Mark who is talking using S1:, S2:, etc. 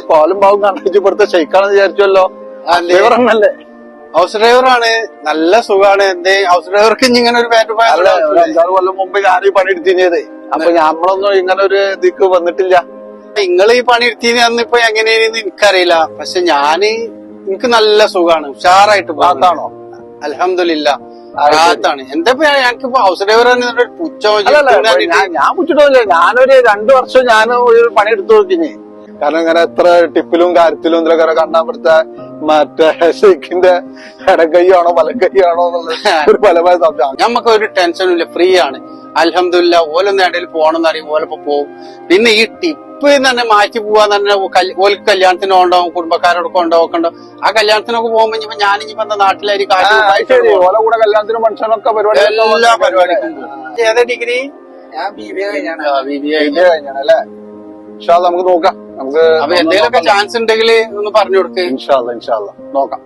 S1: കോലും പാവും കണ്ടിട്ട് ഇവിടുത്തെ ഷെയ്ക്കാണെന്ന് വിചാരിച്ചല്ലോ. ഡ്രൈവറല്ലേ?
S2: ഹൗസ് ഡ്രൈവറാണ്. നല്ല സുഖാണ്. എന്തേ ഹൗസ് ഡ്രൈവർക്ക് ഇങ്ങനെ ഒരു
S1: അഞ്ചാറ് കൊല്ലം മുമ്പ് ഞാൻ ഈ പണി എടുത്തിനത്. അപ്പൊ നമ്മളൊന്നും ഇങ്ങനെ ഒരു ഇതിക്ക് വന്നിട്ടില്ല.
S2: നിങ്ങൾ ഈ പണി എടുത്തിന് അന്നിപ്പോ എങ്ങനെയാണെന്ന് എനിക്കറിയില്ല. പക്ഷെ എനിക്ക് നല്ല സുഖാണ്. ഉഷാറായിട്ട്
S1: ഭാഗത്താണോ?
S2: അൽഹംദുലില്ലാ ാണ്. എന്താ ഞങ്ങൾക്കിപ്പോ ഹൗസ് ഡ്രൈവർ പുച്ഛോ?
S1: ഞാൻ പുച്ചിട്ടോന്നില്ല. ഞാനൊരു 2 വർഷം ഞാൻ ഒരു പണി എടുത്തു നോക്കിന്. കാരണം ഇങ്ങനെ എത്ര ടിപ്പിലും കാര്യത്തിലും ഇതിലൊക്കെ കണ്ടാൻ പറ്റാ മറ്റേ ഷെയ്ക്കിന്റെ ഇടക്കൈയാണോ വലക്കൈയാണോ എന്നുള്ളത് ഒരു പല സംശയം.
S2: ഞമ്മക്ക് ഒരു ടെൻഷനും ഇല്ല, ഫ്രീ ആണ്. അൽഹംദുലില്ലാ. ഓലൊന്നും ഇടയിൽ പോകണമെന്ന് അറിയും, ഓലപ്പോ പോവും. പിന്നെ ഈ ടിപ്പ് തന്നെ മാറ്റി പോവാന്ന് തന്നെ ഓൽക്ക് കല്യാണത്തിന് കൊണ്ടുപോകും, കുടുംബക്കാരോടൊക്കെ കൊണ്ടുപോക്കണ്ടോ. ആ കല്യാണത്തിനൊക്കെ പോകുമ്പോ ഇനിയിപ്പോ ഞാനിപ്പോ എന്താ നാട്ടിലായിരിക്കും
S1: ഓല കൂടെ കല്യാണത്തിനും ഫംഗ്ഷനൊക്കെ പരിപാടി
S2: എല്ലാ പരിപാടിക്കും പോകും. ഏതാ ഡിഗ്രി?
S1: BBA കഴിഞ്ഞാണ് അല്ലേ? ഇൻഷാ അല്ലാ നമുക്ക് നോക്കാം. നമുക്ക്
S2: അപ്പൊ എന്തെങ്കിലുമൊക്കെ ചാൻസ് ഉണ്ടെങ്കിൽ ഒന്ന് പറഞ്ഞു കൊടുക്ക്.
S1: ഇൻഷാ അല്ലാ നോക്കാം.